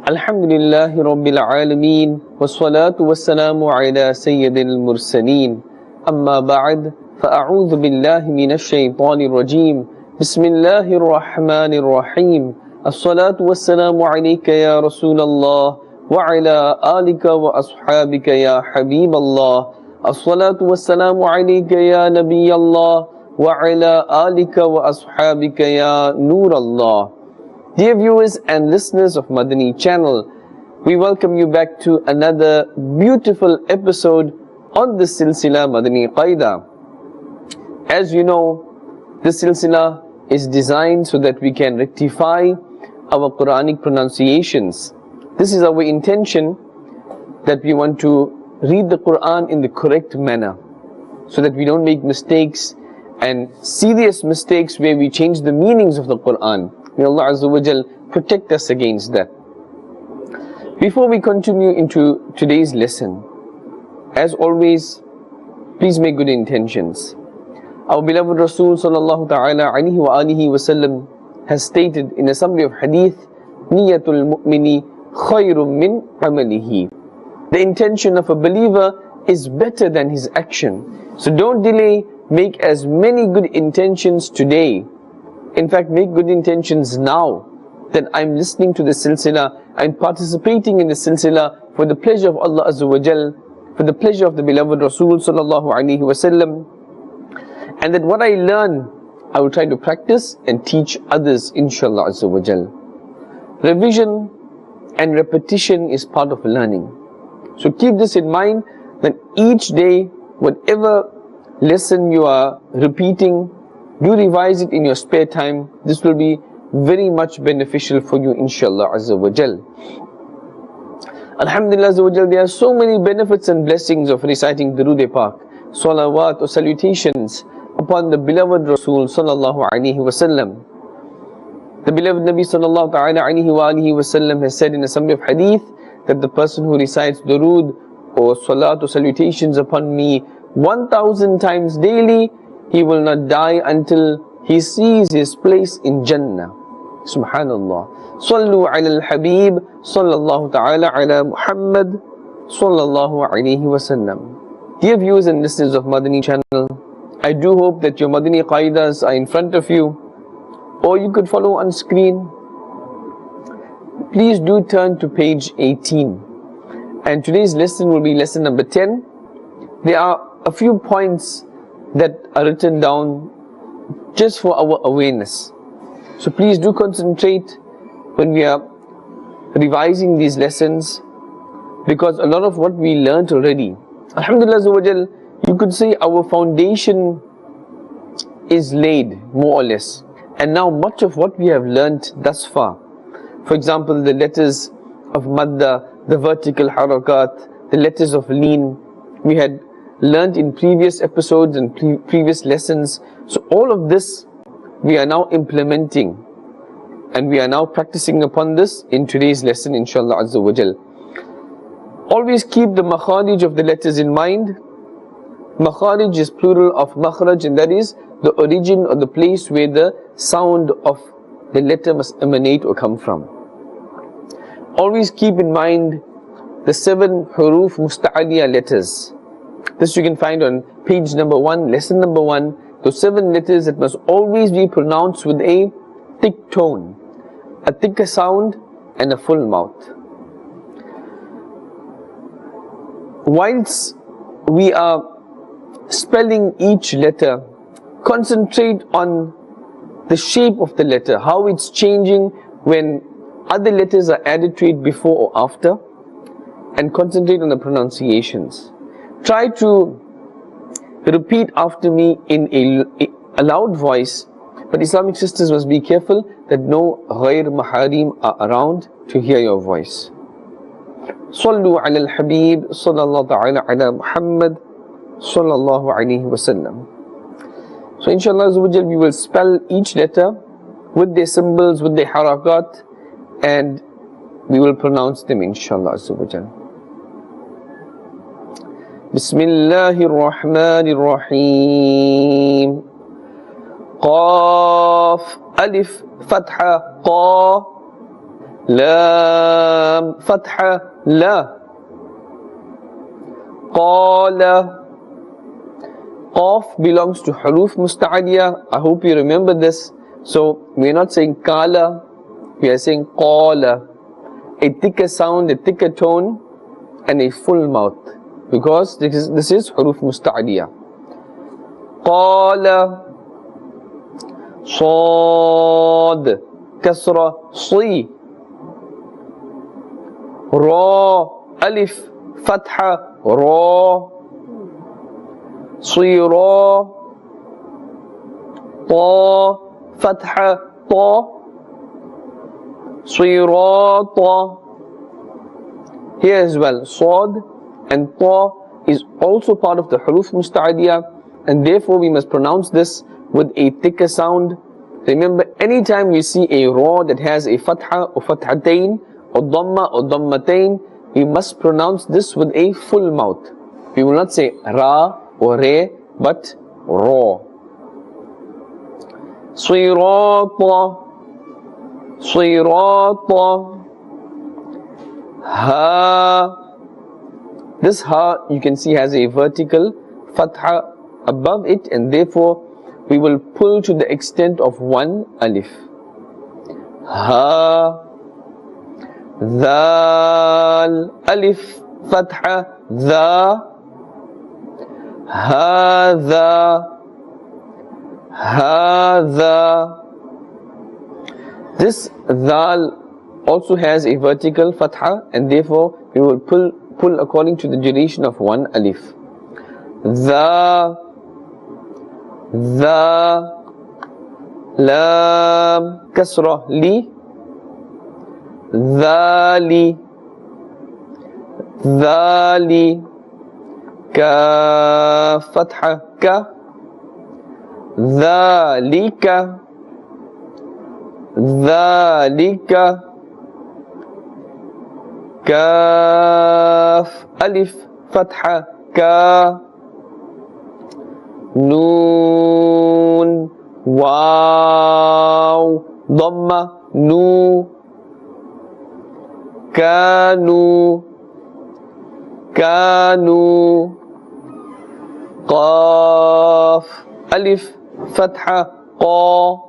الحمدللہ رب العالمین والصلو والسلام علی سید المرسلین اما بعد فاعوذ باللہ من الشیطان الرجیم بسم اللہ الرحمن الرحیم الصلاة والسلام علیک یا رسول اللہ وعلی آلک واصحابک یا حبیب اللہ الصلاة والسلام علیک یا نبی اللہ وعلی آلک واصحابک یا نور اللہ. Dear viewers and listeners of Madani channel, we welcome you back to another beautiful episode on the Silsilay Madani Qaida. As you know, the Silsilay is designed so that we can rectify our Quranic pronunciations. This is our intention, that we want to read the Quran in the correct manner so that we don't make mistakes and serious mistakes where we change the meanings of the Quran. May Allah Azza wa Jal protect us against that. Before we continue into today's lesson, as always, please make good intentions. Our beloved Rasul sallallahu ta'ala alayhi wa alihi wasallam has stated in a summary of hadith, Niyatul mu'mini khayrun min amalihi. The intention of a believer is better than his action. So don't delay, make as many good intentions today. In fact, make good intentions now, that I'm listening to the Silsilay, I'm participating in the Silsilay for the pleasure of Allah Azza wa Jal, for the pleasure of the beloved Rasul sallallahu alaihi wasallam, and that what I learn, I will try to practice and teach others, inshallah Azza wa Jal. Revision and repetition is part of learning. So keep this in mind, that each day, whatever lesson you are repeating, do revise it in your spare time. This will be very much beneficial for you, inshallah Azza wa Jal. Alhamdulillah Azza wa Jal, there are so many benefits and blessings of reciting Durood Pak, salawat or salutations upon the beloved Rasul sallallahu alaihi wasallam. The beloved Nabi sallallahu ta'ala alaihi wa alihi wasallam has said in a summary of hadith that the person who recites Durood or salat or salutations upon me 1,000 times daily, he will not die until he sees his place in Jannah. Subhanallah. Sallu ala الحبيب sallallahu ta'ala ala Muhammad sallallahu alayhi wasallam. Dear viewers and listeners of Madani channel, I do hope that your Madani Qaidas are in front of you, or you could follow on screen. Please do turn to page 18. And today's lesson will be lesson number 10. There are a few points that are written down just for our awareness. So please do concentrate when we are revising these lessons, because a lot of what we learnt already, alhamdulillah, you could say our foundation is laid more or less. And now much of what we have learnt thus far, for example, the letters of madda, the vertical harakat, the letters of leen, we had learned in previous episodes and previous lessons. So all of this we are now implementing, and we are now practicing upon this in today's lesson, inshallah Azza wa Jal. Always keep the makharij of the letters in mind. Makharij is plural of makhraj, and that is the origin or the place where the sound of the letter must emanate or come from. Always keep in mind the 7 huruf musta'aliyah letters. This you can find on page number 1, lesson number 1. Those 7 letters that must always be pronounced with a thick tone, a thicker sound and a full mouth. Whilst we are spelling each letter, concentrate on the shape of the letter, how it's changing when other letters are added to it before or after, and concentrate on the pronunciations. Try to repeat after me in a loud voice, but Islamic sisters must be careful that no ghair maharim are around to hear your voice. Sallu ala الحبيب sallallahu ta'ala ala Muhammad sallallahu alayhi wasallam. So inshallah we will spell each letter with their symbols, with their harakat, and we will pronounce them inshallah. Bismillahir Rahmanir Rahim. Qaf, alif, fatha, qa, lam, Fatha, la. Qala. Qaf belongs to huruf musta'adiyah. I hope you remember this. So we are not saying qala, we are saying qala. A thicker sound, a thicker tone, and a full mouth, because this is huruf musta'adiyah. Qala. Sad, kasra, si. Ra, alif, fatha, ra. صيرا طا فتحة طا صراطا. Here as well, Saad and طا is also part of the huruf musta'adiyah, and therefore we must pronounce this with a thicker sound. Remember, anytime we see a ra that has a fatha or fathatain or dhamma or dhammatain, we must pronounce this with a full mouth. We will not say ra or re, but ra. Sirata, sirata. Ha. This ha, you can see, has a vertical fatha above it, and therefore we will pull to the extent of one alif. Ha. Dhal, alif, fatha, dha. Hadha, hadha. This dhal also has a vertical fatha, and therefore we will pull according to the duration of one alif. Dha, dha. Lam, kasra, li. Dhali, dhali. Ka, fatha, ka. Dhalika, dhalika. Kaf, alif, fatha, ka. Noon, waw, dhamma, nu. Kanu, kanu. Qaf, alif, fatha, qa.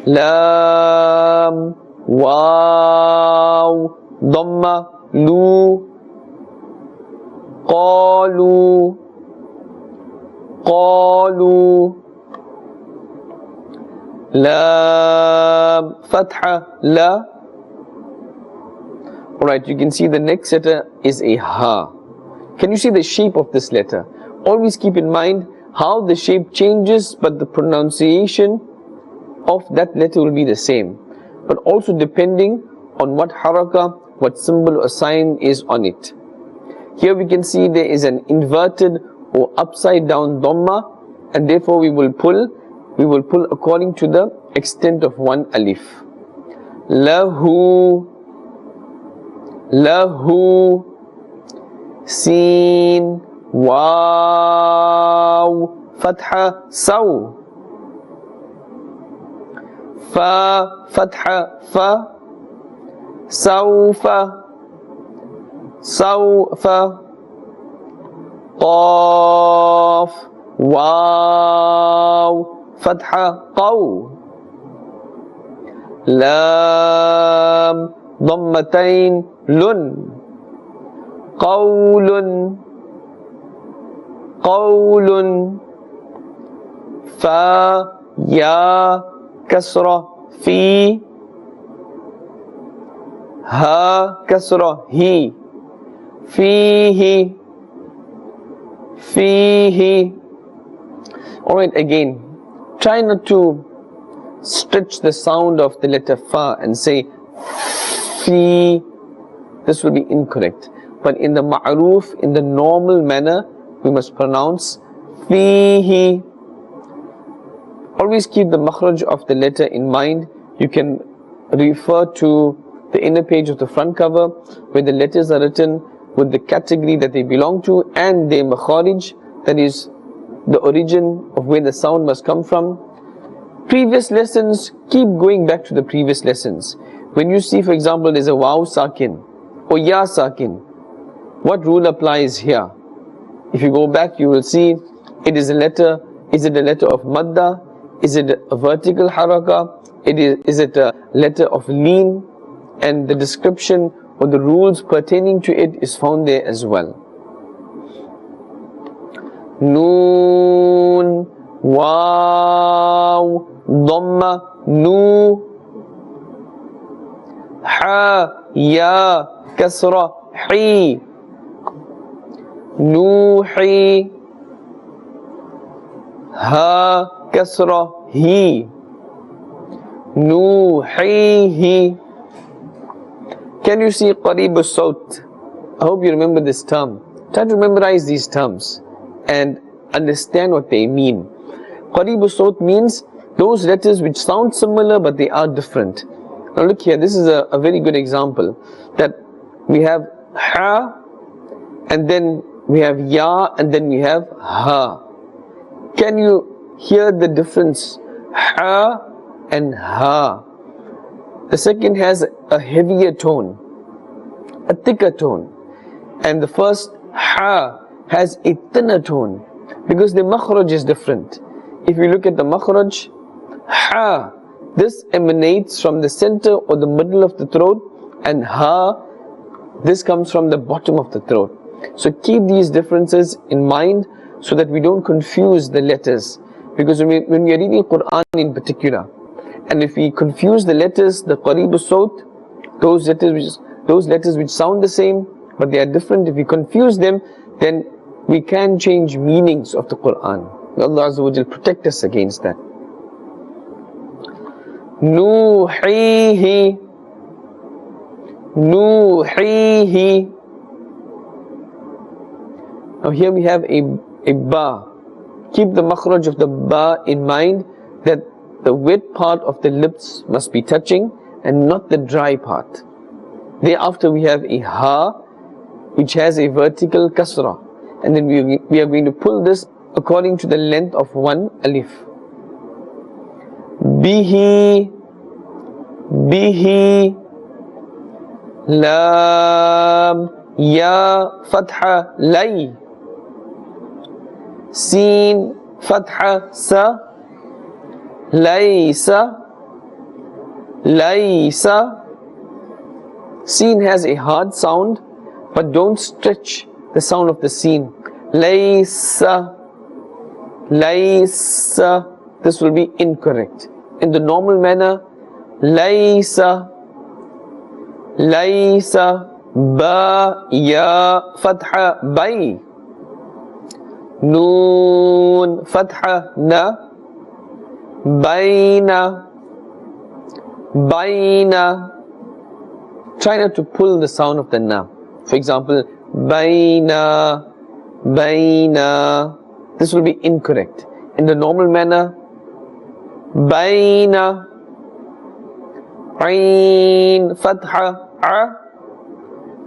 Lam, waw, dhamma, lu. Qalu, qalu. Lam, fatha, la. Alright, you can see the next letter is a ha. Can you see the shape of this letter? Always keep in mind how the shape changes, but the pronunciation of that letter will be the same. But also depending on what harakah, what symbol or sign is on it. Here we can see there is an inverted or upside down dhamma, and therefore we will pull according to the extent of one alif. Lahu, lahu. Sin, waw, fatha, saw. Fa, fatha, fa. Sawfa, sawfa. Qaf, waw, fatha, qaw. Lam, dhammatain, lun. Qawlun, qawlun. Fa, ya, kasra, fi. Ha, kasra, hi. Fihi, fihi. Alright, again, try not to stretch the sound of the letter fa and say fi. This will be incorrect. But in the ma'roof, in the normal manner, we must pronounce fihi. Always keep the makhraj of the letter in mind. You can refer to the inner page of the front cover, where the letters are written with the category that they belong to and their makharij, that is the origin of where the sound must come from. Previous lessons, keep going back to the previous lessons. When you see, for example, there's a waw sakin or ya sakin, what rule applies here? If you go back, you will see it is a letter. Is it a letter of madda? Is it a vertical haraka? Is it a letter of leen? And the description or the rules pertaining to it is found there as well. Noon, waw, dhamma, nu, ha, ya, kasra, hi, nuhi, ha, kasra, hi, nuhihi. Can you see qareeb as-sawt? I hope you remember this term. Try to memorize these terms and understand what they mean. Qareeb as-sawt means those letters which sound similar but they are different. Now look here, this is a very good example, that we have ha, and then we have ya, and then we have ha. Can you hear the difference? Ha and ha. The second has a heavier tone, a thicker tone, and the first ha has a thinner tone because the makhraj is different. If you look at the makhraj, ha, this emanates from the center or the middle of the throat, and ha, this comes from the bottom of the throat. So keep these differences in mind so that we don't confuse the letters, because when we are reading Quran in particular, and if we confuse the letters, the qareeb as-sawt, those letters which sound the same but they are different, if we confuse them, then we can change meanings of the Quran. May Allah Azza wa Jal protect us against that. Nuhihi, nuhihi. Now here we have a ba. Keep the makhraj of the ba in mind, that the wet part of the lips must be touching and not the dry part. Thereafter we have a ha, which has a vertical kasra, and then we are going to pull this according to the length of one alif. Bihi, bihi, lam, ya, fatha, lay, sin, fatha, sa, laysa, laysa. Sin has a hard sound, but don't stretch the sound of the sin. Laysa, laysa. This will be incorrect. In the normal manner, laysa, laysa, ba, ya, fatha, bay, noon, fatha, na, bayna, bayna. Try not to pull the sound of the na. For example, bayna, bayna. This will be incorrect. In the normal manner, bayna, ayn, fatha, a,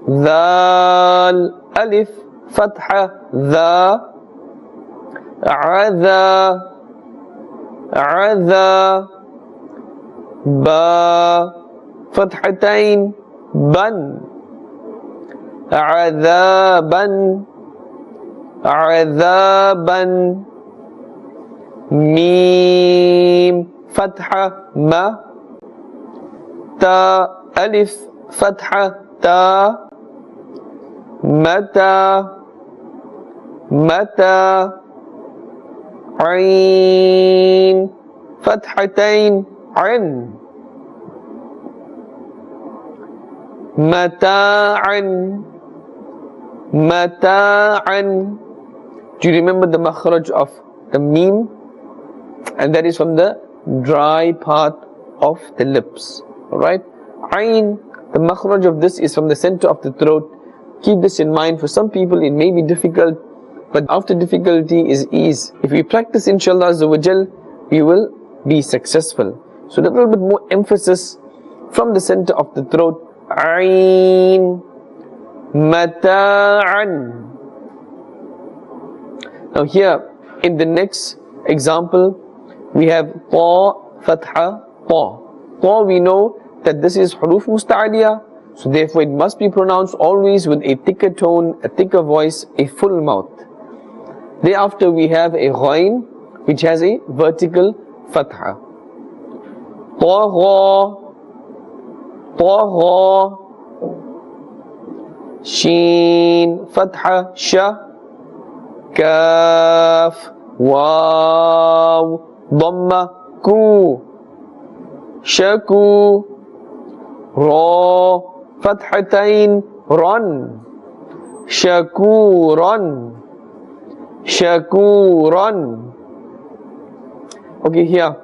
dhal, alif, fatha, dha, adha, adha, ba, fathatain, ban, adhaban, adhaban, mim, fatha, ma, ta, alif, fatha, ta, mata, mata, ayn, fathatain, an, mata'an, mata'an. Do you remember the makhraj of the mim? And that is from the dry part of the lips. Alright? Ayn, the makhraj of this is from the center of the throat. Keep this in mind. For some people it may be difficult, but after difficulty is ease. If we practice, inshallah Azza wa Jal, we will be successful. So a little bit more emphasis from the center of the throat. Ayn, mata'an. Now here, in the next example, we have ta, fatha, ta. Ta, we know that this is huruf musta'aliyah, so therefore it must be pronounced always with a thicker tone, a thicker voice, a full mouth. Thereafter we have a ghain which has a vertical fatha. Tagha, Tagha. Sheen fatha, sha. Kaf, waw, dhamma, ku. Shaku. Ra, fathatain, ran. Shakuran. Shakuran. Okay, here,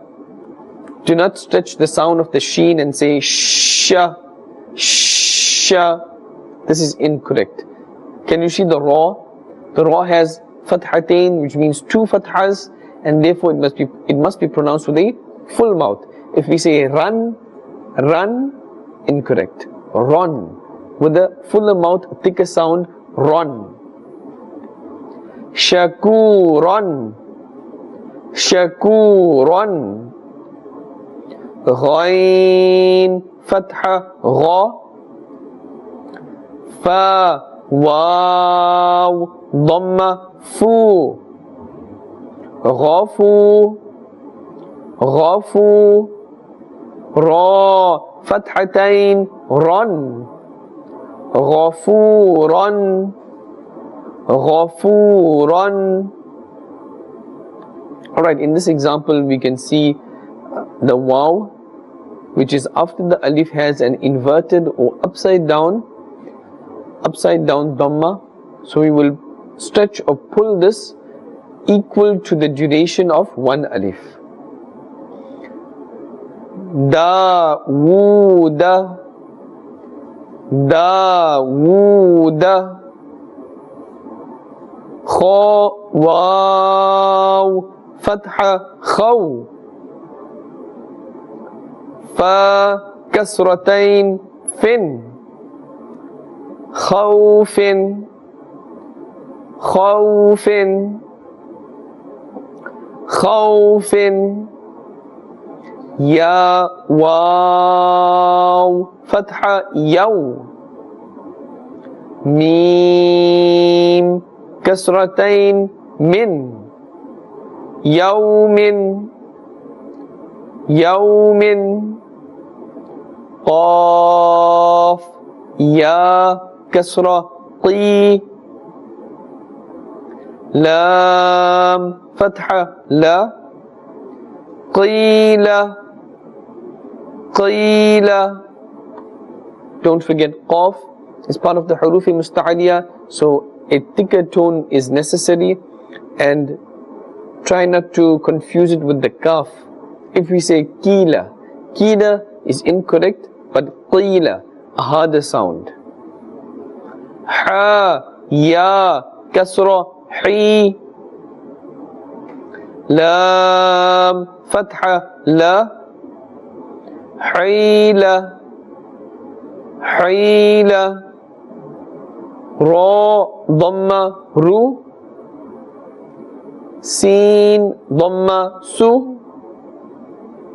do not stretch the sound of the sheen and say sha, sha. This is incorrect. Can you see the ra? The ra has fathatain, which means two fathas, and therefore it must be pronounced with a full mouth. If we say run, run, incorrect. Run, with a fuller mouth, thicker sound, run. Shakuran, Shakuran. Ghain, fatha, gha. Fa, waw, dhamma, fu. Ghafu, ghafu. Ra, fathatain, ran. Ghafuran, ghafuran. Alright, in this example we can see the waw, which is after the alif, has an inverted or upside down dhamma. So we will stretch or pull this equal to the duration of one alif. Dawuda, Dawuda. Kha, waw, fatha, khaw. Fa, kasratain, fin. Khawfin, khawfin. Khawfin. Ya, waw, fatha, yaw. Mim, kasratain, min. Yawmin, yawmin. Qaf, ya, kasra, ti. Lam, fatha, la. Qila, qila. Don't forget qaf is part of the hurufi musta'aliyah, so a thicker tone is necessary, and try not to confuse it with the kaf. If we say qila, qila is incorrect, but qila, a harder sound. Ha, ya, kasra, hi. Lam, fatha, la. Hila, hila. Ra, dhamma, ru. Sin, dhamma, su.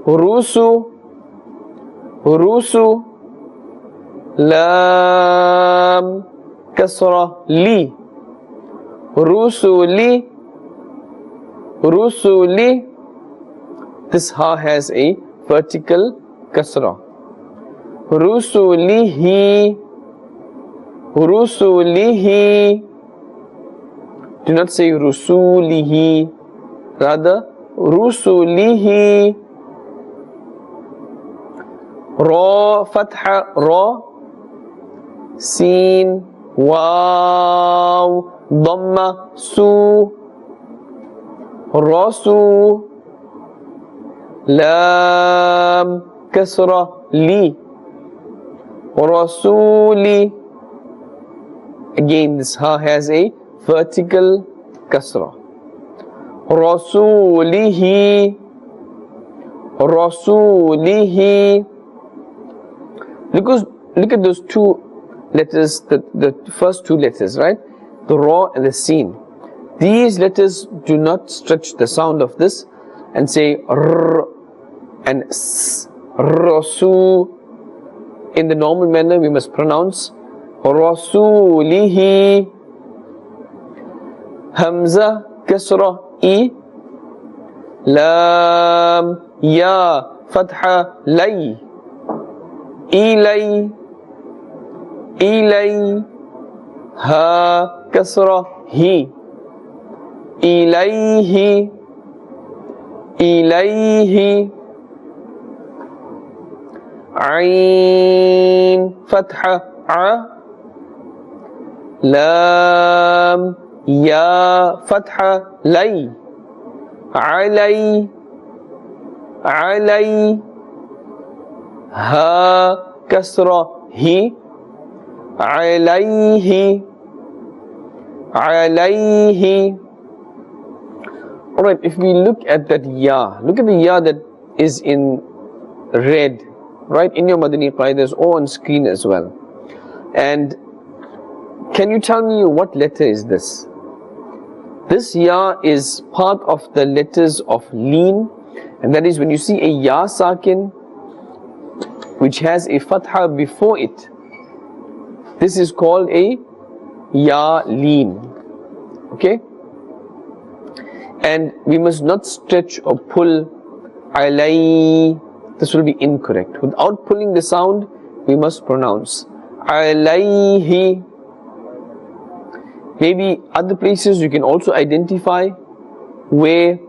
Rusu, rusu. Lam, kasra, li. Rusuli, rusuli. This ha has a vertical kasra. Rusulihi, rusulihi. Do not say rusulihi, rather rusulihi. Ra, fatha, ra. Sin, waw, dhamma, su. Rasu. Lam, kasra, li. Rasuli. Again, this ha has a vertical kasra. Rasulihi, rasulihi. Look at those two letters, the first two letters, right? The ra and the sin. These letters, do not stretch the sound of this and say r and s. Rasu, in the normal manner, we must pronounce Rasulihi. Hamza, Kasra, I. Lam, Ya, Fatha, Lay. Ilay, Ilay. Ha, Kasra, Hi. Ilayhi, Ilayhi. Ain, Fatha, A. Lam, Ya, Fatha, Lay. Alay, Alay. Ha, Kasra, Hi. Alayhi, Alayhi. Alright, if we look at that Ya, look at the Ya that is in red, right, in your Madani Qaidas or on screen as well. And can you tell me what letter is this? This Ya is part of the letters of Leen, and that is when you see a Ya Sakin which has a Fatha before it, this is called a Ya Leen. Okay? And we must not stretch or pull Alay. This will be incorrect. Without pulling the sound, we must pronounce Alayhi. Maybe other places you can also identify where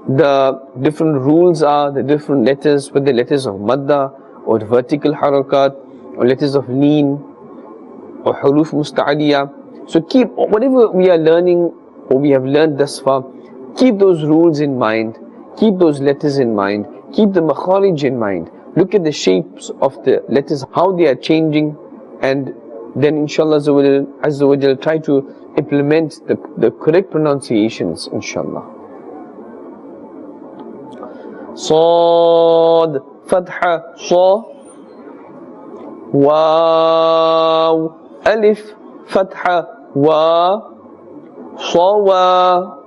the different rules are, the different letters, with the letters of Madda or vertical harakat or letters of Leen or Huruf Musta'adiyah. So keep whatever we are learning or we have learned thus far, keep those rules in mind, keep those letters in mind, keep the makharij in mind. Look at the shapes of the letters, how they are changing, and then inshallah Azza wa Jal try to implement the correct pronunciations, inshallah. Sad, Fatha, Sa. Waw, Alif, Fatha, Wa. Sawa,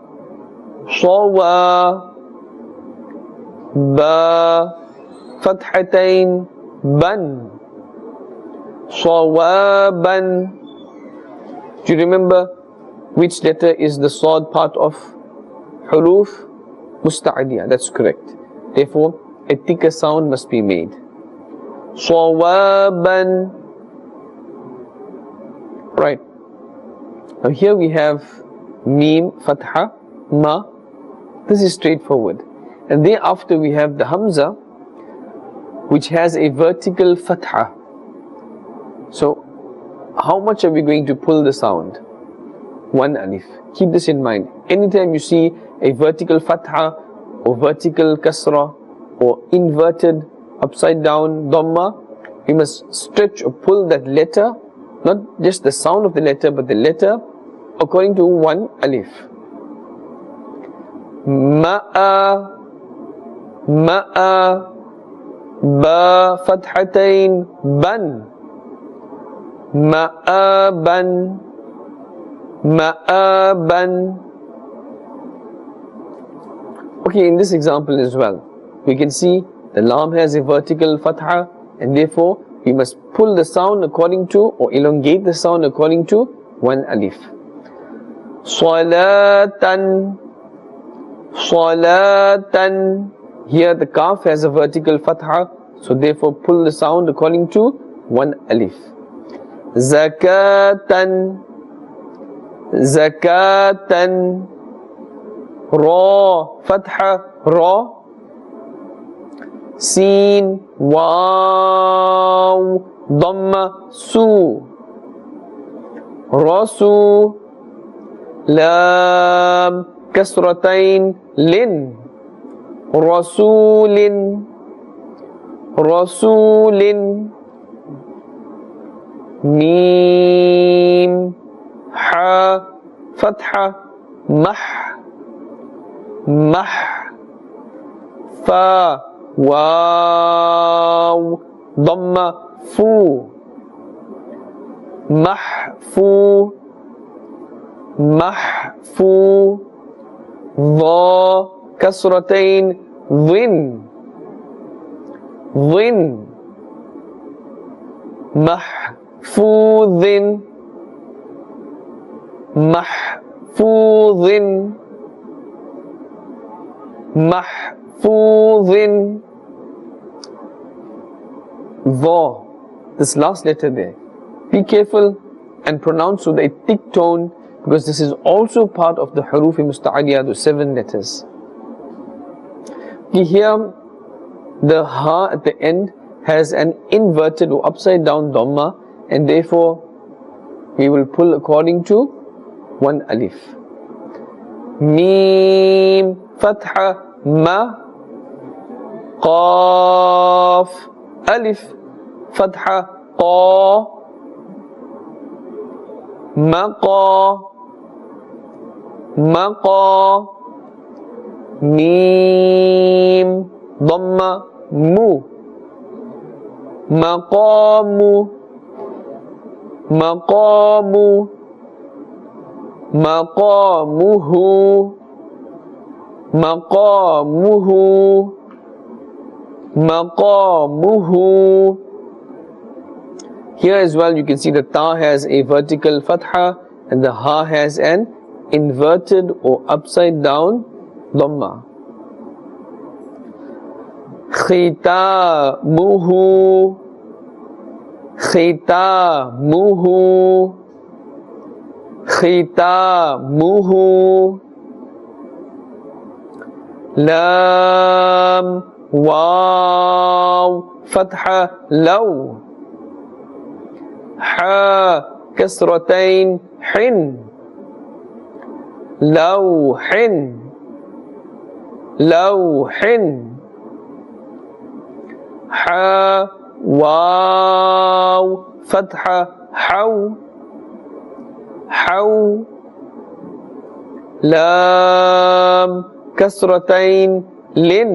Sawa. Ba, Fathatain, Ban. Sawaban. Do you remember which letter is the Sad part of Huruf Musta'adiyah? That's correct. Therefore, a thicker sound must be made. Sawaban. Right. Now here we have Mim, Fatha, Ma. This is straightforward. And thereafter we have the Hamza, which has a vertical Fatha. So, how much are we going to pull the sound? One alif. Keep this in mind. Anytime you see a vertical Fatha or vertical Kasra or inverted upside down Dhamma, we must stretch or pull that letter, not just the sound of the letter, but the letter according to one alif. Ma'a, Ma'a. Ba, Fathatain, Ban. Ma'aban, Ma'aban. Okay, in this example as well, we can see the Lam has a vertical Fatha, and therefore we must pull the sound according to, or elongate the sound according to one alif. Salatan, Salatan. Here the Kaf has a vertical Fatha, so therefore pull the sound according to one alif. Zakatan, Zakatan. Ra, Fatha, Ra. Sin, Waw, Dhamma, Su. Rasu. Lam, Kasratain, Lin. Rasulin, Rasulin. Mim, Ha, Fatha, Mah, Mah. Fa, Waw, Dhamma, Fu. Mahfu, Mahfu. Dha, Kasratain, Dhin, Dhin. محفوظ محفوظ محفوظ. Wa, this last letter there, be careful and pronounce with a thick tone, because this is also part of the huruf musta'aliyah, the 7 letters. Here the ha at the end has an inverted or upside down dhamma, and therefore we will pull according to 1 alif. Mim fatha ma, qaf alif fatha qa, maqa maqa, mim dhamma mu, maqamu maqamu, maqamuhu maqamuhu maqamuhu. Here as well you can see the ta has a vertical fatha and the ha has an inverted or upside down dhamma. Khitamuhu khitamuhu khitamuhu. Lam waw fatha law, ha kasratain hin, lawhin lawhin. Ha waw fatha haw haw, lam kasratain lin,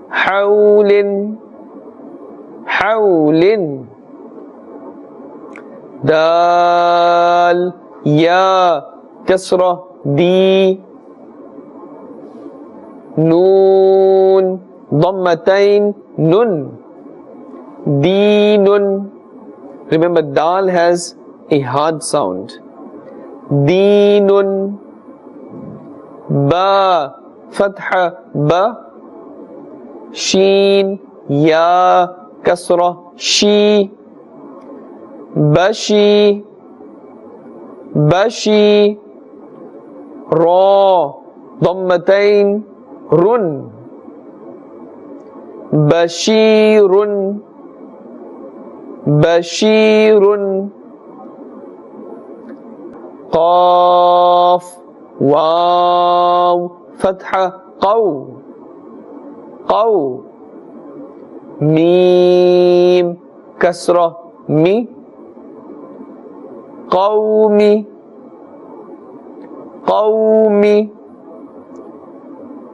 hawlin hawlin. Dal ya kasra di, nun dhammatain nun, dinun. Remember, dal has a hard sound. Dinun. Ba fatha ba, sheen ya kasra shi, bashi bashi. Ra dhammatain run, bashirun bashirun. Qaf waw fatha qaw qaw, mim kasra mi, qawmi qawmi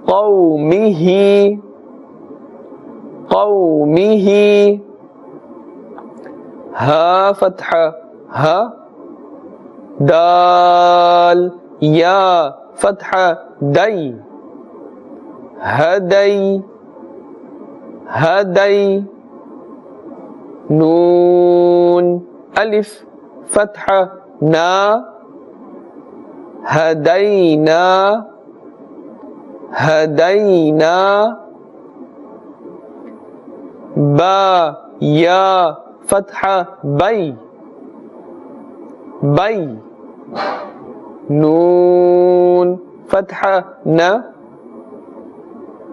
qawmihi qawmihi. Ha fatha ha, dal ya fatha day, haday haday. Nun alif fatha na, hadayna hadayna. Ba ya fatha bay bay. Nun fatha na,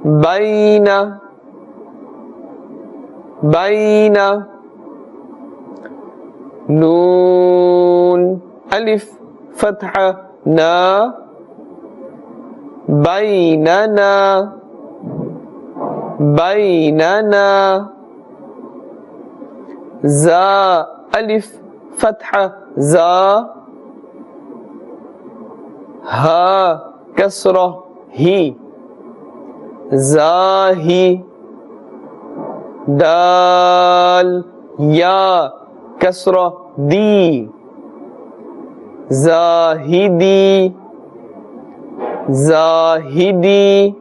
bayna bayna. Nun alif fatha na, baynana baynana. Za alif fatha za, ha kasra hi, zahi. Dal ya kasra di, zahidi zahidi.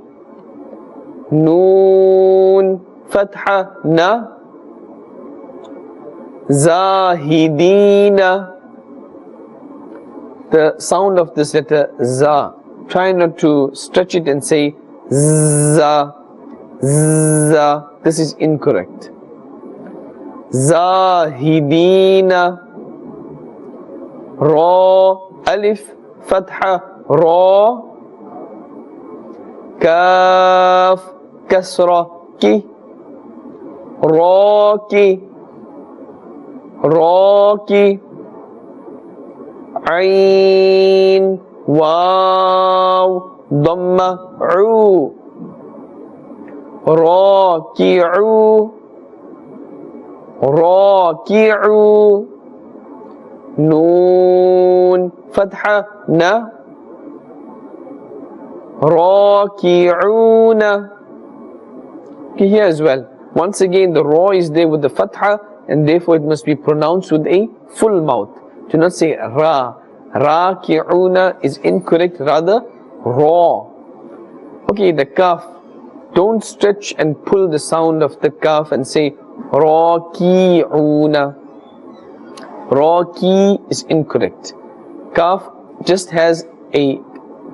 Nun fatha na, Zahidina. The sound of this letter za, try not to stretch it and say za, za. This is incorrect. Zahidina. Ra, alif, fatha, ra. Kaf, kasra, ki. Raki, raki. Ain, waw, dhamma, u. Raki'u, raki'u. Noon, fatha, na. Raki'una. Okay, here as well. Once again, the ra is there with the fatha, and therefore it must be pronounced with a full mouth. Do not say ra. Raki'una is incorrect, rather ra. Okay, the kaf. Don't stretch and pull the sound of the kaf and say raki'una. Raki is incorrect. Kaf just has a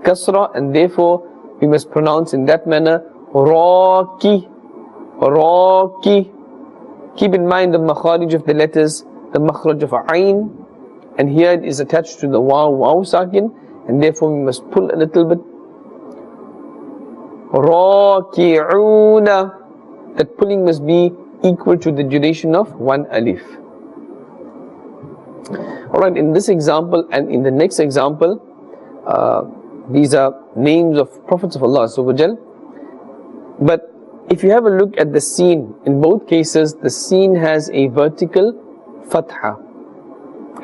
kasra, and therefore we must pronounce in that manner raki, raki. Keep in mind the makharij of the letters, the makhraj of ayn, and here it is attached to the waw, waw sakin, and therefore we must pull a little bit. Raki'una. That pulling must be equal to the duration of one alif. Alright, in this example and in the next example, these are names of prophets of Allah Subhanahu. But if you have a look at the scene, in both cases the scene has a vertical fatha.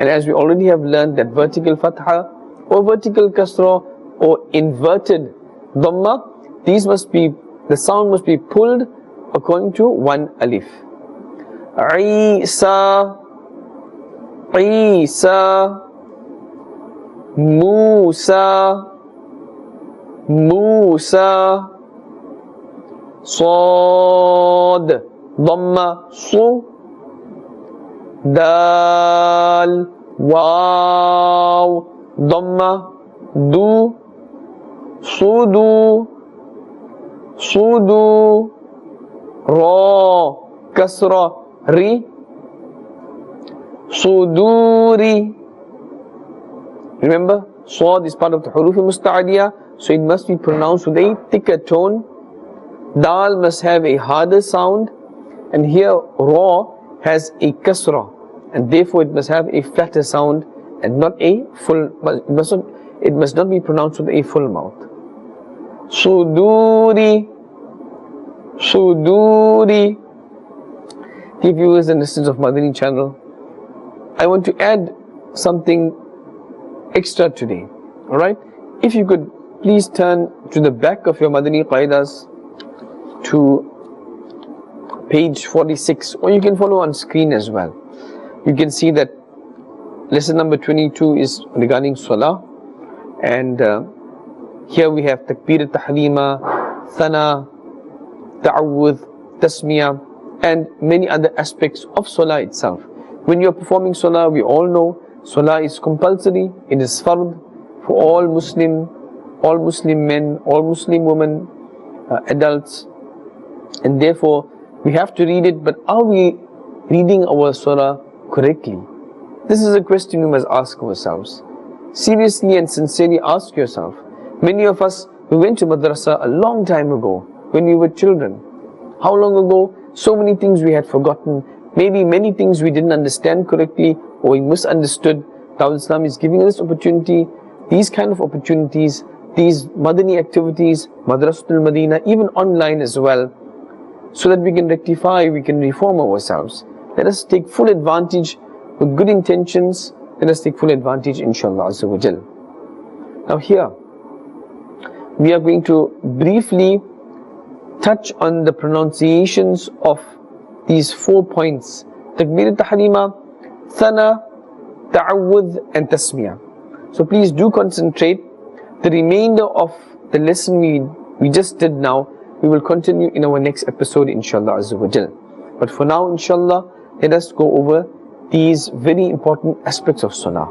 And as we already have learned that vertical fatha or vertical kasra or inverted dhamma, these must be, the sound must be pulled according to one alif. Isa, Isa. Musa, Musa. Sad, dhamma, su. Dal, waw, dhamma, du. Sudu, sudu. Ra, kasra, ri. Suduri. Remember, Sad is part of the huruf musta'adiyah, so it must be pronounced with a thicker tone. Dal must have a harder sound, and here Ra has a kasra, and therefore it must have a flatter sound and not a full. It must not be pronounced with a full mouth. Suduri, Suduri. Dear viewers and listeners of Madani channel, I want to add something extra today. Alright, if you could please turn to the back of your Madani Qaidas to page 46, or you can follow on screen as well. You can see that lesson number 22 is regarding Salah, and here we have Takbir Tahlima, Thana, Ta'awudh, Tasmiyah, and many other aspects of Salah itself. When you are performing Salah, we all know Salah is compulsory, it is fard for all Muslim men, all Muslim women, adults, and therefore we have to read it. But are we reading our Salah correctly? This is a question we must ask ourselves. Seriously and sincerely ask yourself. Many of us, we went to madrasa a long time ago, when we were children. How long ago? So many things we had forgotten. Maybe many things we didn't understand correctly, or we misunderstood. Ta'al Islam is giving us opportunity, these kind of opportunities, these Madani activities, Madrasatul Madina, even online as well, so that we can rectify, we can reform ourselves. Let us take full advantage with good intentions. Let us take full advantage, inshallah Azza wa Jal. Now here, we are going to briefly touch on the pronunciations of these 4 points: Takbir Tahlima, Thana, Ta'awudh and Tasmiyah. So please do concentrate. The remainder of the lesson we just did now, we will continue in our next episode, inshallah Azza wa Jal. But for now, inshallah, let us go over these very important aspects of salah.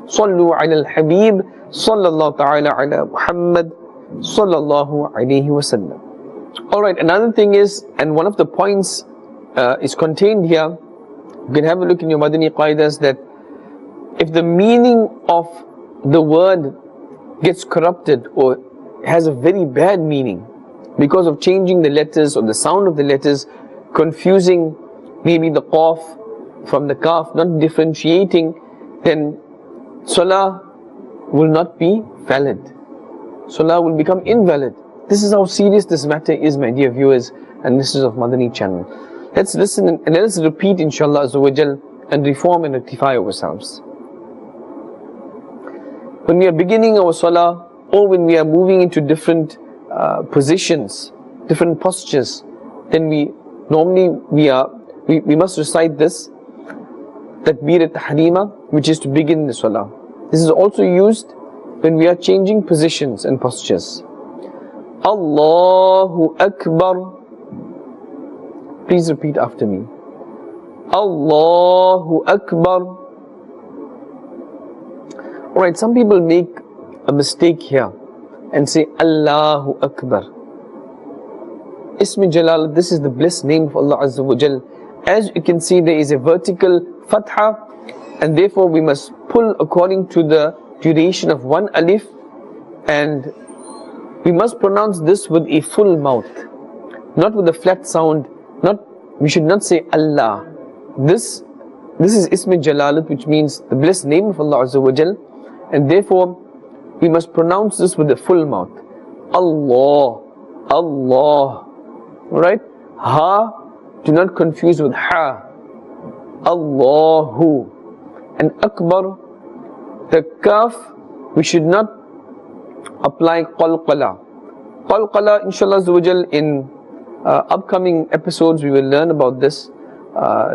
صلوا على الحبيب صلى الله تعالى على محمد صلى الله عليه وسلم. Alright, another thing is, and one of the points is contained here, you can have a look in your Madani Qaidas, that if the meaning of the word gets corrupted or has a very bad meaning because of changing the letters or the sound of the letters, confusing maybe the qaf from the kaf, not differentiating, then salah will not be valid. Salah will become invalid. This is how serious this matter is, my dear viewers and listeners of Madani channel. Let's listen and let us repeat, inshallah azza wa jal, and reform and rectify ourselves. When we are beginning our salah, or when we are moving into different positions, different postures, then we must recite this takbir at-tahrima, which is to begin the salah. This is also used when we are changing positions and postures. Allahu Akbar. Please repeat after me. Allahu Akbar. Alright, some people make a mistake here and say Allahu Akbar. Ism Jalal, this is the blessed name of Allah Azza wa Jal. As you can see, there is a vertical fatha, and therefore we must pull according to the duration of one alif, and we must pronounce this with a full mouth, not with a flat sound. We should not say Allah. This is Ism Jalalat, which means the blessed name of Allah Azza wa Jal, and therefore we must pronounce this with a full mouth. Allah, Allah. Alright? Ha, do not confuse with ha. Allahu. And Akbar, the kaf, we should not apply qalqala. Qalqala, inshallah azza wa jal, in upcoming episodes we will learn about this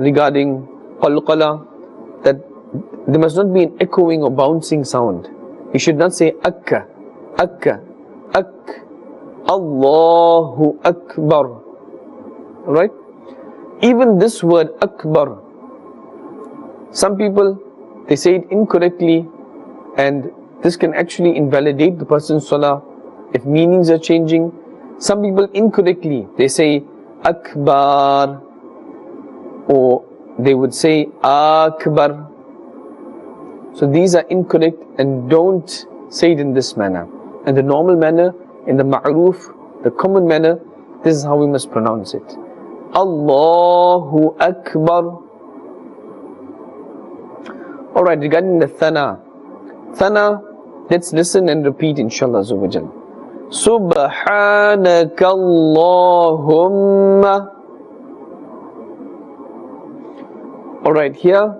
regarding qalqala, that there must not be an echoing or bouncing sound. You should not say akka, akka, ak. Allahu Akbar. Right? Even this word Akbar, some people, they say it incorrectly, and this can actually invalidate the person's salah if meanings are changing. Some people incorrectly, they say Akbar, or they would say Akbar. So these are incorrect, and don't say it in this manner. And the normal manner, in the ma'ruf, the common manner, this is how we must pronounce it. Allahu Akbar. Alright, regarding the thana. Thana, let's listen and repeat, inshallah azza wa jal. Subhanaka Allahumma. Alright, here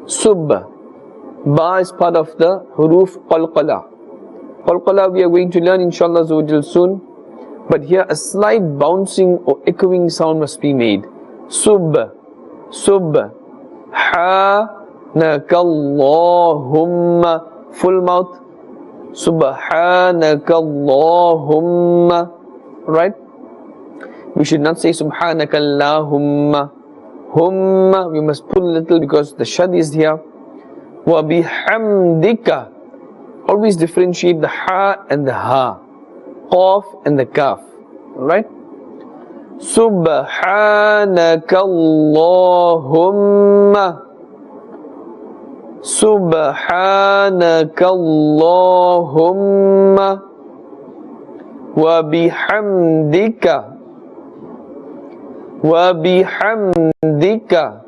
Sub, Ba is part of the huruf qalqala. Qalqala we are going to learn, inshallah azza wa jal, soon. But here a slight bouncing or echoing sound must be made. Sub, Sub, Subhanaka Allahumma. Full mouth. Subhanaka Allahumma. Right? We should not say Subhanaka Allahumma. Humma, we must pull a little because the shad is here. Wa bihamdika. Always differentiate the ha and the ha, qaf and the kaf. Right? Subhanaka Allahumma. Subhanaka Allahumma. Wa bihamdika. Wa bihamdika.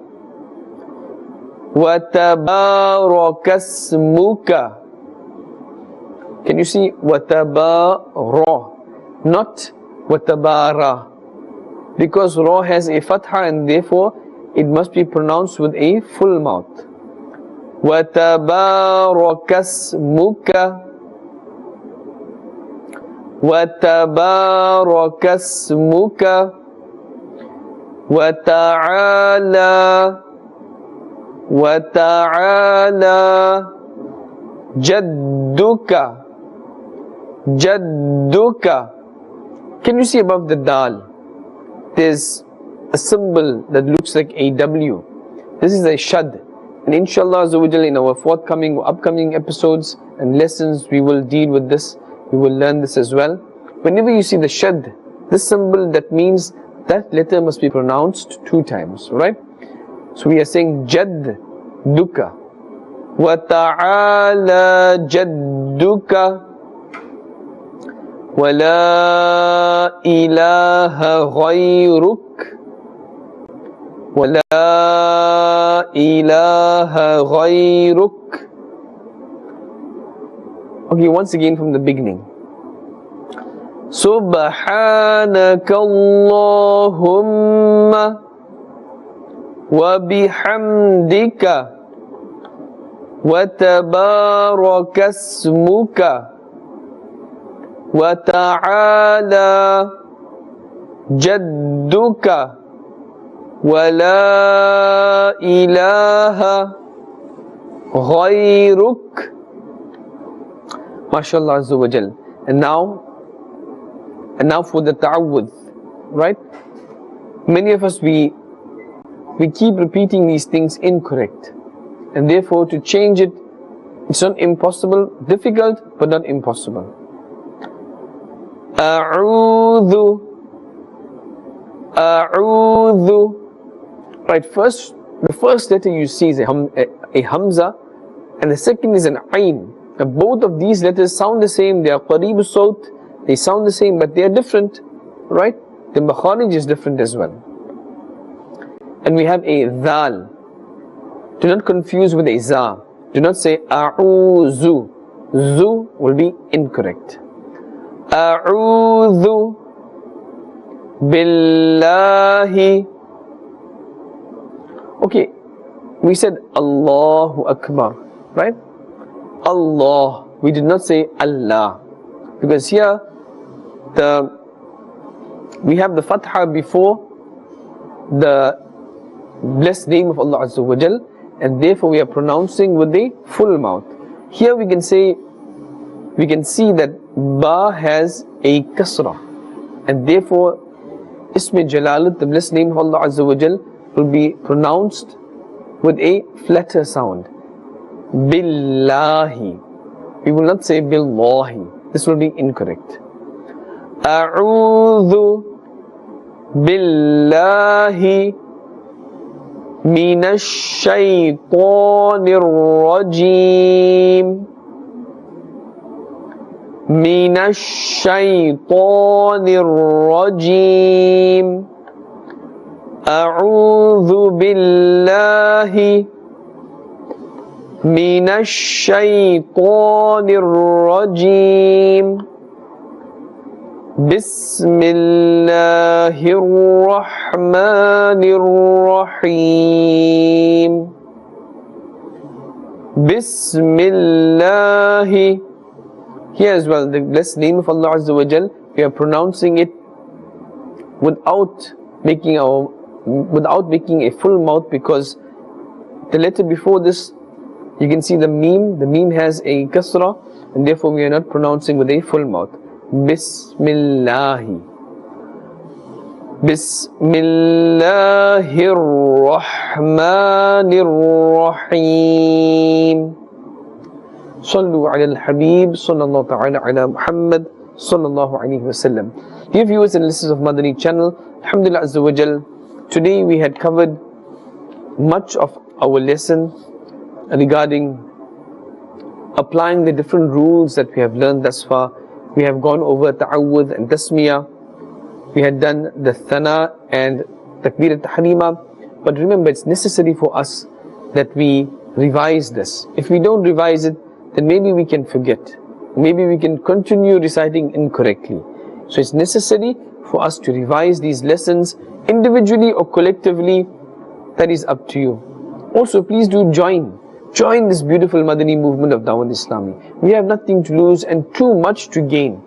Wa tabarakasmuka. Can you see? Wa tabara, not wa tabara, because ra has a fatha and therefore it must be pronounced with a full mouth. Wa tabarakasmuka. Wa tabarakasmuka. Wa ta'ala. Wa ta'ala jadduka. Jadduka. Can you see above the dal? There's a symbol that looks like a W. This is a shad. And inshallah in our forthcoming or upcoming episodes and lessons, we will deal with this. We will learn this as well. Whenever you see the shad, this symbol, that means that letter must be pronounced 2 times, right? So we are saying Jadd Duka wa ta'ala jadduka wa la ilaha ghayruk wa la ilaha ghayruk. Okay, once again from the beginning. Subhanaka Allahumma wa bihamdika wa tabaraka ismuka wa ta'ala jadduka wa la ilaha ghayruk. MashaAllah Azza wa Jal. And now for the ta'awudh, right? Many of us, we keep repeating these things incorrect, and therefore to change it, it's not impossible, difficult but not impossible. A'udhu, a'udhu. Right, the first letter you see is a hamza, and the second is an ayn. Now both of these letters sound the same, they are qareeb as-sawt, they sound the same, but they are different, right? The makharij is different as well. And we have a dhal. Do not confuse with a za. Do not say a'udhu. Zu will be incorrect. A'udhu billahi. Okay, we said Allahu Akbar, right? Allah. We did not say Allah, because here we have the fatha before the blessed name of Allah Azza wa Jal, and therefore we are pronouncing with the full mouth. Here we can see that ba has a kasra, and therefore Ism Jalalat, the blessed name of Allah Azza wa Jal, will be pronounced with a flatter sound. Billahi. We will not say billahi. This will be incorrect. A'udhu billahi minash shaytanir rajim. Minash shaytanir rajim. A'udhu billahi minash shaytanir rajim. Bismillahir rahmanir rahim. Bismillahi. Here as well, the blessed name of Allah Azza wa Jal, we are pronouncing it without making a full mouth, because the letter before this, you can see the meme has a kasra, and therefore we are not pronouncing with a full mouth. Bismillahi. Bismillahir rahmanir rahim. Sallu ala الحبيب sallallahu ta'ala ala Muhammad sallallahu alayhi wasallam. Dear viewers and listeners of Madani channel, alhamdulillah Azza wa Jal, today we had covered much of our lesson regarding applying the different rules that we have learned thus far. We have gone over ta'awudh and tasmiyah. We had done the thana and takbir at-tahrima. But remember, it's necessary for us that we revise this. If we don't revise it, then maybe we can forget. Maybe we can continue reciting incorrectly. So it's necessary for us to revise these lessons individually or collectively. That is up to you. Also, please do join this beautiful Madani movement of Dawat Islami. We have nothing to lose and too much to gain.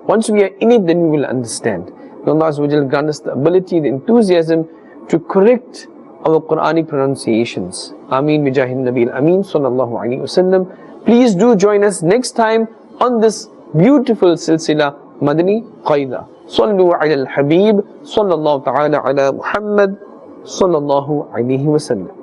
Once we are in it, then we will understand. May Allah Azza wa Jal grant us the ability, the enthusiasm to correct our Quranic pronunciations. Ameen bi Jahin Nabil Ameen sallallahu alayhi wasallam. Please do join us next time on this beautiful Silsilay Madani Qaida. صلوا علی الحبیب صلی اللہ تعال علی محمد صلی اللہ علیہ وسلم.